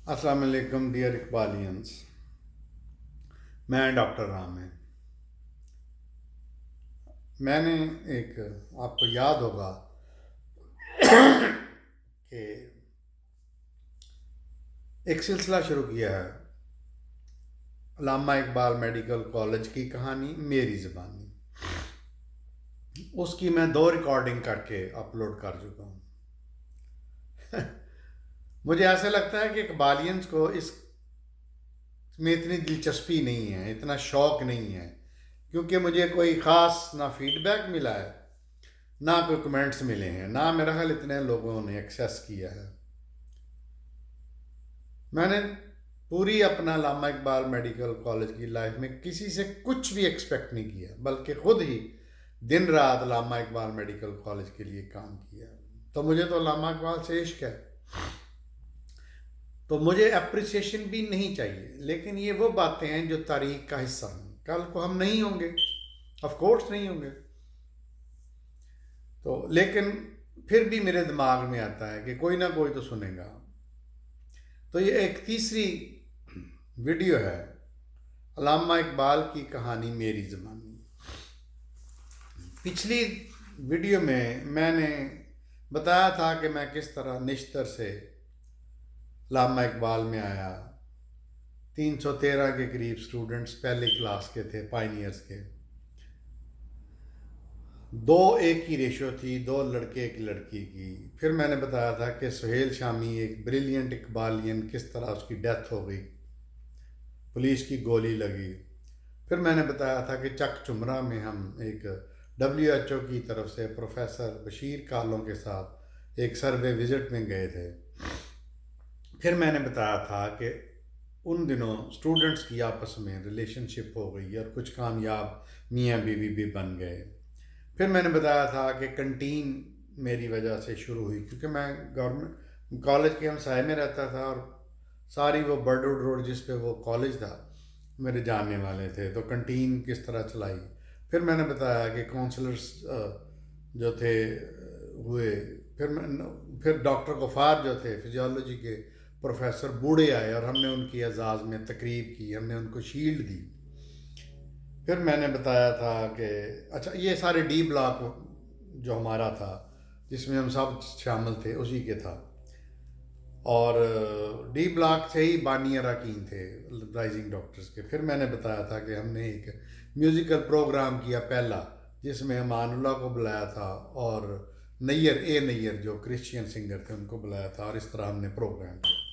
अस्सलाम वालेकुम डियर इकबालियंस। मैं डॉक्टर राम है। मैंने एक आपको याद होगा कि एक सिलसिला शुरू किया है अल्लामा इकबाल मेडिकल कॉलेज की कहानी मेरी ज़बानी। उसकी मैं 2 रिकॉर्डिंग करके अपलोड कर चुका हूँ। मुझे ऐसा लगता है कि इकबालियंस को इस में इतनी दिलचस्पी नहीं है, इतना शौक़ नहीं है, क्योंकि मुझे कोई ख़ास ना फीडबैक मिला है, ना कोई कमेंट्स मिले हैं, ना मेरा ख्याल इतने लोगों ने एक्सेस किया है। मैंने पूरी अपना अल्लामा इकबाल मेडिकल कॉलेज की लाइफ में किसी से कुछ भी एक्सपेक्ट नहीं किया, बल्कि ख़ुद ही दिन रात अल्लामा इकबाल मेडिकल कॉलेज के लिए काम किया। तो मुझे तो अल्लामा इकबाल से इश्क है, तो मुझे अप्रिसिएशन भी नहीं चाहिए। लेकिन ये वो बातें हैं जो तारीख का हिस्सा हैं। कल को हम नहीं होंगे, ऑफ कोर्स नहीं होंगे, तो लेकिन फिर भी मेरे दिमाग में आता है कि कोई ना कोई तो सुनेगा। तो ये एक तीसरी वीडियो है अल्लामा इकबाल की कहानी मेरी ज़बानी। पिछली वीडियो में मैंने बताया था कि मैं किस तरह निश्तर से अल्लामा इकबाल में आया। 313 के करीब स्टूडेंट्स पहली क्लास के थे, पाइनियर्स के। 2:1 की रेशो थी, 2 लड़के 1 लड़की की। फिर मैंने बताया था कि सुहेल शामी एक ब्रिलियंट इकबालियन, किस तरह उसकी डेथ हो गई, पुलिस की गोली लगी। फिर मैंने बताया था कि चक चुमरा में हम एक WHO की तरफ से प्रोफेसर बशीर कालों के साथ एक सर्वे विज़िट में गए थे। फिर मैंने बताया था कि उन दिनों स्टूडेंट्स की आपस में रिलेशनशिप हो गई और कुछ कामयाब मियाँ बीवी भी बन गए। फिर मैंने बताया था कि कंटीन मेरी वजह से शुरू हुई, क्योंकि मैं गवर्नमेंट कॉलेज के हमसाए में रहता था और सारी वो बर्डवुड रोड जिस पे वो कॉलेज था मेरे जानने वाले थे, तो कंटीन किस तरह चलाई। फिर मैंने बताया कि काउंसलर्स जो थे हुए। फिर डॉक्टर गफ़ार जो थे फिजियोलॉजी के प्रोफेसर बूढ़े आए और हमने उनकी एजाज़ में तकरीब की, हमने उनको शील्ड दी। फिर मैंने बताया था कि अच्छा, ये सारे डी ब्लॉक जो हमारा था जिसमें हम सब शामिल थे उसी के था, और डी ब्लॉक से ही बानी अरकान थे राइजिंग डॉक्टर्स के। फिर मैंने बताया था कि हमने एक म्यूज़िकल प्रोग्राम किया पहला, जिसमें अमानुल्लाह को बुलाया था और नैयर जो क्रिश्चियन सिंगर थे उनको बुलाया था, और इस तरह हमने प्रोग्राम किया।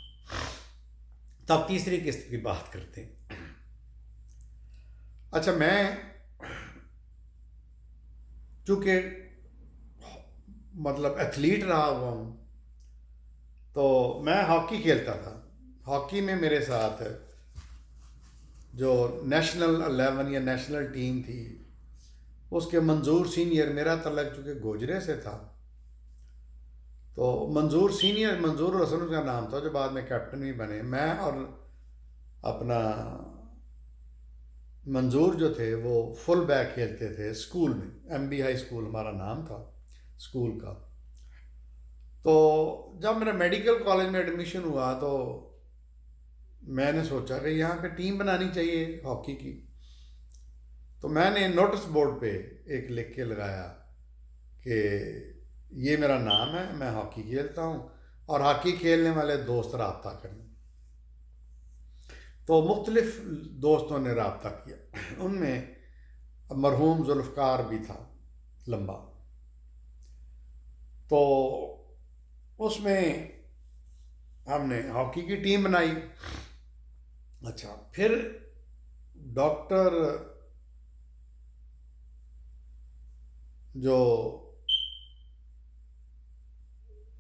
तब तीसरी किस्त की बात करते हैं। अच्छा, मैं चूँकि मतलब एथलीट रहा हुआ हूँ, तो मैं हॉकी खेलता था। हॉकी में मेरे साथ जो नेशनल 11 या नेशनल टीम थी, उसके मंजूर सीनियर, मेरा तल्लक चूँकि गोजरे से था, तो मंजूर सीनियर, मंजूर हसन उसका नाम था, जो बाद में कैप्टन भी बने। मैं और अपना मंजूर जो थे वो फुल बैक खेलते थे स्कूल में, MB हाई स्कूल हमारा नाम था स्कूल का। तो जब मेरा मेडिकल कॉलेज में एडमिशन हुआ तो मैंने सोचा कि यहाँ पे टीम बनानी चाहिए हॉकी की। तो मैंने नोटिस बोर्ड पे एक लिख के लगाया कि ये मेरा नाम है, मैं हॉकी खेलता हूँ और हॉकी खेलने वाले दोस्त रब्ता करें। तो मुख्तलिफ दोस्तों ने रब्ता किया, उनमें मरहूम जुल्फ़कार भी था लंबा। तो उसमें हमने हॉकी की टीम बनाई। अच्छा, फिर डॉक्टर जो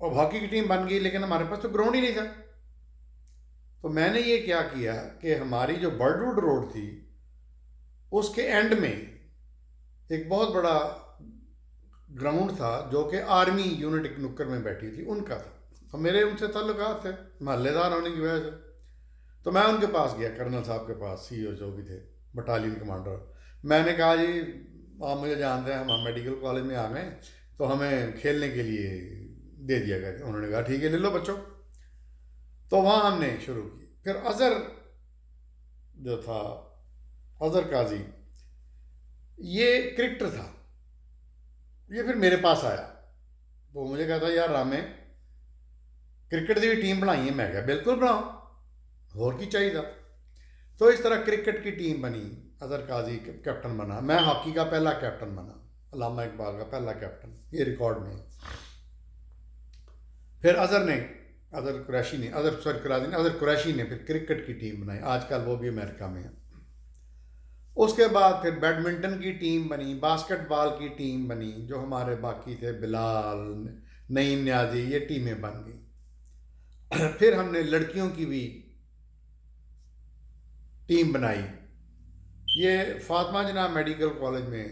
अब हॉकी की टीम बन गई, लेकिन हमारे पास तो ग्राउंड ही नहीं था। तो मैंने ये क्या किया कि हमारी जो बर्डवुड रोड थी उसके एंड में एक बहुत बड़ा ग्राउंड था, जो कि आर्मी यूनिट एक नुक्कड़ में बैठी थी, उनका था। तो मेरे उनसे ताल्लुकात थे महल्लेदार होने की वजह से। तो मैं उनके पास गया, कर्नल साहब के पास, CEO जो भी थे, बटालियन कमांडर। मैंने कहा जी, आप मुझे जानते हैं, हम मेडिकल कॉलेज में आ गए, तो हमें खेलने के लिए दे दिया गया। उन्होंने कहा ठीक है, ले लो बच्चों। तो वहाँ हमने शुरू की। फिर अज़हर जो था, अज़हर काजी, ये क्रिकेटर था, ये फिर मेरे पास आया। तो मुझे कहता यार रामे क्रिकेट की भी टीम बनाई है। मैं क्या बिल्कुल बनाओ, होर की चाहिए था। तो इस तरह क्रिकेट की टीम बनी, अज़हर काजी कैप्टन बना, मैं हॉकी का पहला कैप्टन बना, अल्लामा इकबाल का पहला कैप्टन, ये रिकॉर्ड में। फिर अज़हर कुरैशी ने, अज़हर कुरैशी ने फिर क्रिकेट की टीम बनाई, आजकल वो भी अमेरिका में है। उसके बाद फिर बैडमिंटन की टीम बनी, बास्केटबॉल की टीम बनी, जो हमारे बाकी थे बिलाल, नईम न्याजी, ये टीमें बन गई। फिर हमने लड़कियों की भी टीम बनाई। ये फातिमा जना मेडिकल कॉलेज में,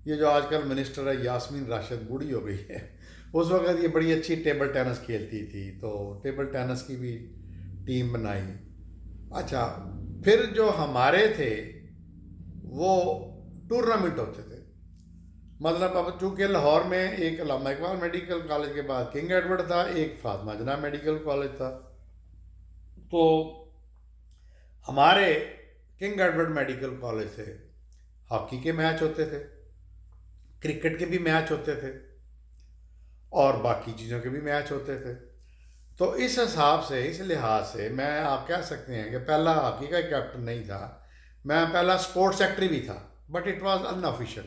ये जो आजकल मिनिस्टर है यास्मीन राशिद, बूढ़ी हो गई है, उस वक्त ये बड़ी अच्छी टेबल टेनिस खेलती थी, तो टेबल टेनिस की भी टीम बनाई। अच्छा, फिर जो हमारे थे वो टूर्नामेंट होते थे। मतलब अब चूँकि लाहौर में एक अल्लामा इकबाल मेडिकल कॉलेज के बाद किंग एडवर्ड था, एक फातिमा जना मेडिकल कॉलेज था, तो हमारे किंग एडवर्ड मेडिकल कॉलेज से हॉकी के मैच होते थे, क्रिकेट के भी मैच होते थे, और बाकी चीज़ों के भी मैच होते थे। तो इस हिसाब से, इस लिहाज से मैं, आप कह सकते हैं कि पहला हॉकी का कैप्टन नहीं था, मैं पहला स्पोर्ट्स सेक्रेटरी भी था, बट इट वाज अनऑफिशियल।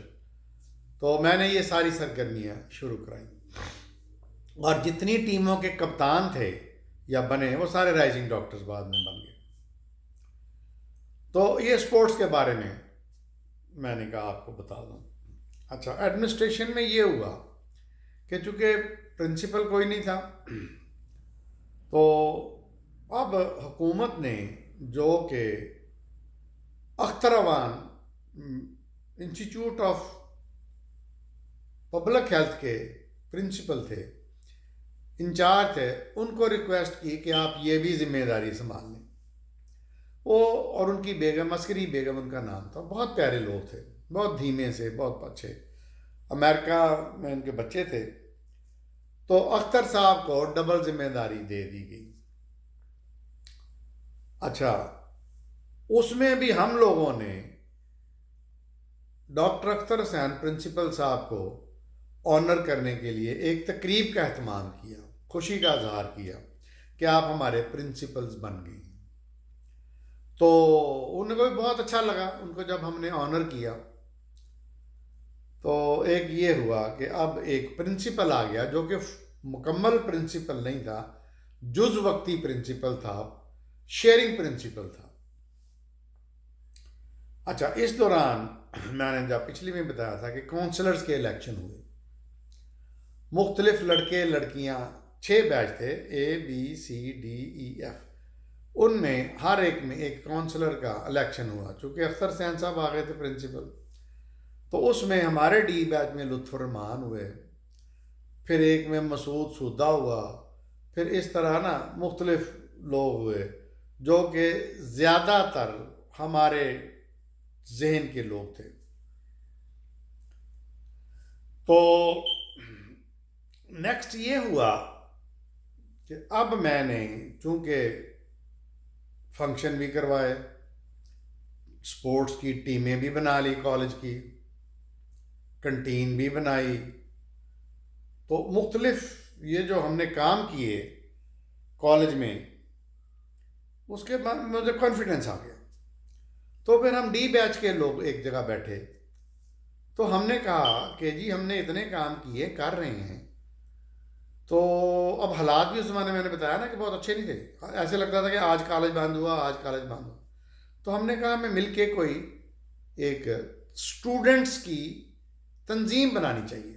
तो मैंने ये सारी सरगर्मियाँ शुरू कराई, और जितनी टीमों के कप्तान थे या बने, वो सारे राइजिंग डॉक्टर्स बाद में बन गए। तो ये स्पोर्ट्स के बारे में मैंने कहा आपको बता दूं। अच्छा, एडमिनिस्ट्रेशन में ये हुआ कि चूँकि प्रिंसिपल कोई नहीं था, तो अब हुकूमत ने, जो कि Akhtar Awan institute of public health के प्रिंसिपल थे, इंचार्ज थे, उनको रिक्वेस्ट की कि आप ये भी जिम्मेदारी संभाल लें। वो, और उनकी बेगम, अस्करी बेगम उनका नाम था, बहुत प्यारे लोग थे, बहुत धीमे से, बहुत अच्छे, अमेरिका में उनके बच्चे थे। तो अख्तर साहब को डबल जिम्मेदारी दे दी गई। अच्छा, उसमें भी हम लोगों ने डॉक्टर अख्तर हुसैन प्रिंसिपल साहब को ऑनर करने के लिए एक तकरीब का एहतमाम किया, खुशी का इजहार किया कि आप हमारे प्रिंसिपल्स बन गए। तो उनको भी बहुत अच्छा लगा, उनको जब हमने ऑनर किया। तो एक ये हुआ कि अब एक प्रिंसिपल आ गया, जो कि मुकम्मल प्रिंसिपल नहीं था, जुज वक्ती प्रिंसिपल था, शेयरिंग प्रिंसिपल था। अच्छा, इस दौरान मैंने जब पिछली में बताया था कि काउंसलर्स के इलेक्शन हुए, मुख्तलिफ लड़के लड़कियां, 6 बैच थे, ABCDEF, उनमें हर एक में एक काउंसलर का इलेक्शन हुआ। चूँकि अख्तर हुसैन साहब आ गए थे प्रिंसिपल, तो उसमें हमारे D बैच में लुत्फ़ुर रहमान हुए, फिर एक में मसूद सूदा हुआ, फिर इस तरह ना मुख्तलिफ लोग हुए, जो कि ज़्यादातर हमारे जहन के लोग थे। तो नेक्स्ट ये हुआ कि अब मैंने चूँकि फंक्शन भी करवाए, स्पोर्ट्स की टीमें भी बना ली कॉलेज की, कंटीन भी बनाई, तो मुख्तलिफ ये जो हमने काम किए कॉलेज में, उसके बाद मुझे कॉन्फिडेंस आ गया। तो फिर हम D बैच के लोग एक जगह बैठे, तो हमने कहा कि जी हमने इतने काम किए, कर रहे हैं, तो अब हालात भी उस ज़माने में मैंने बताया ना कि बहुत अच्छे नहीं थे, ऐसे लगता था कि आज कॉलेज बंद हुआ, आज कॉलेज बंद हुआ। तो हमने कहा हमें मिल के कोई एक स्टूडेंट्स की तंजीम बनानी चाहिए।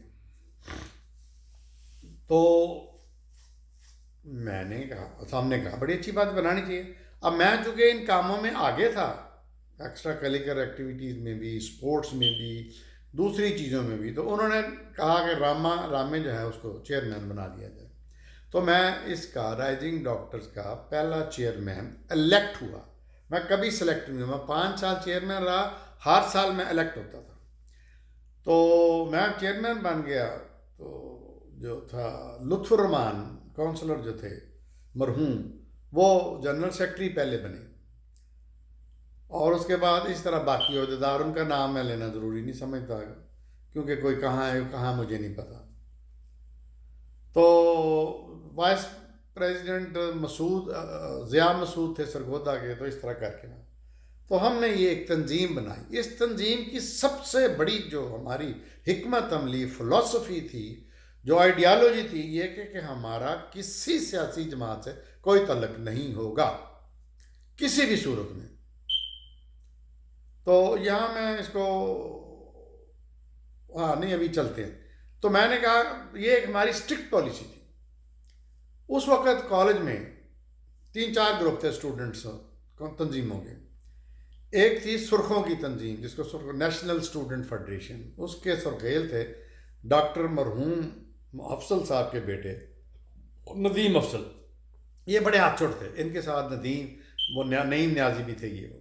तो मैंने कहा, सामने कहा बड़ी अच्छी बात बनानी चाहिए। अब मैं चूँकि इन कामों में आगे था, एक्स्ट्रा करिकुलर एक्टिविटीज़ में भी, स्पोर्ट्स में भी, दूसरी चीज़ों में भी, तो उन्होंने कहा कि रामे जो है उसको चेयरमैन बना दिया जाए। तो मैं इसका, राइजिंग डॉक्टर्स का पहला चेयरमैन इलेक्ट हुआ। मैं कभी सेलेक्ट नहीं हुआ, मैं 5 साल चेयरमैन रहा, हर साल मैं इलेक्ट होता था। तो मैं चेयरमैन बन गया। तो जो था लुत्फ़ुर रहमान काउंसलर जो थे, मरहूम, वो जनरल सेक्रेटरी पहले बने, और उसके बाद इस तरह बाकी अहदेदार, उनका नाम मैं लेना ज़रूरी नहीं समझता, क्योंकि कोई कहाँ है कहाँ मुझे नहीं पता। तो वाइस प्रेसिडेंट मसूद ज़िया मसूद थे सरगोदा के, तो इस तरह करके ना, तो हमने ये एक तंजीम बनाई। इस तंजीम की सबसे बड़ी जो हमारी हिकमत अमली फ़िलासफ़ी थी, जो आइडियालॉजी थी, ये कि हमारा किसी सियासी जमात से कोई तल्लुक़ नहीं होगा किसी भी सूरत में। तो यहाँ मैं इसको, हाँ नहीं अभी चलते हैं। तो मैंने कहा ये एक हमारी स्ट्रिक्ट पॉलिसी थी। उस वक़्त कॉलेज में 3-4 ग्रुप थे स्टूडेंट्स तंजीमों के। एक थी सुर्खों की तंजीम, जिसको सुर्ख नेशनल स्टूडेंट फेडरेशन, उसके सरखेल थे डॉक्टर मरहूम अफसल साहब के बेटे नदीम अफसल। ये बड़े हाथचोट थे, इनके साथ नदीम, वो नईम न्याजी भी थे ये वो।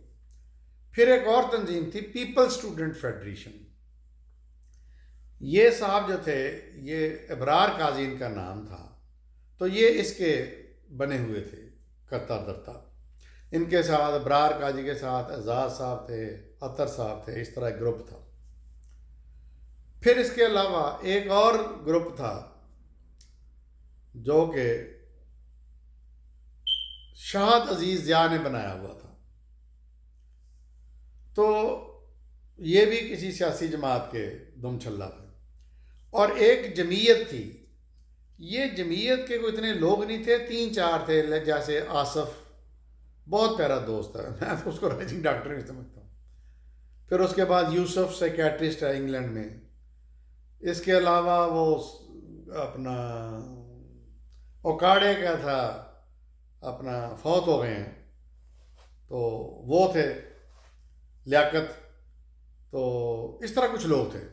फिर एक और तंजीम थी पीपल स्टूडेंट फेडरेशन। ये साहब जो थे, ये इब्रार काजी इनका नाम था, तो ये इसके बने हुए थे करता धरता। इनके साथ इब्रार काजी के साथ एजाज साहब थे, अतर साहब थे, इस तरह एक ग्रुप था। फिर इसके अलावा एक और ग्रुप था जो कि शाहद अजीज ज़िया ने बनाया हुआ था। तो ये भी किसी सियासी जमात के दुम छल्ला थे। और एक जमीयत थी, ये जमीयत के कोई इतने लोग नहीं थे, 3-4 थे, जैसे आसफ, बहुत प्यारा दोस्त है, मैं तो उसको राइजिंग डॉक्टर नहीं समझता हूँ। फिर उसके बाद यूसुफ साइकेट्रिस्ट है इंग्लैंड में। इसके अलावा वो अपना ओकाड़े का था, अपना फौत हो गए हैं, तो वो थे लियाकत। तो इस तरह कुछ लोग थे।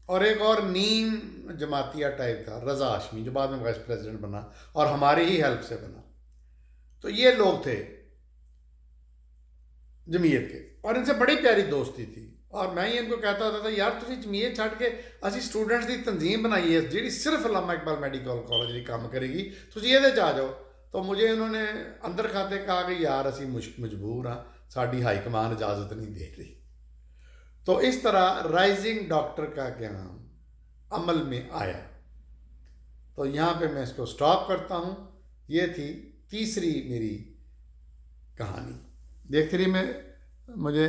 और एक और नीम जमातिया टाइप था रज़ा हाशमी, जो बाद में वाइस प्रेसिडेंट बना और हमारी ही हेल्प से बना। तो ये लोग थे जमीयत के, और इनसे बड़ी प्यारी दोस्ती थी। और मैं ही इनको कहता होता था, यार तुम जमीयत छड़ के असी स्टूडेंट्स की तंजीम बनाई है जी सिर्फ अल्लामा इकबाल मैडिकल कॉलेज ही काम करेगी, तुम ये आ जाओ। तो मुझे उन्होंने अंदर खाते कहा कि यार असी मजबूर हाँ, साड़ी हाईकमान इजाज़त नहीं दे रही। तो इस तरह राइजिंग डॉक्टर का क्याम अमल में आया। तो यहाँ पे मैं इसको स्टॉप करता हूँ। ये थी तीसरी मेरी कहानी। देखते रहिए, मैं मुझे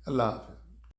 अल्लाह हाफ़िज़।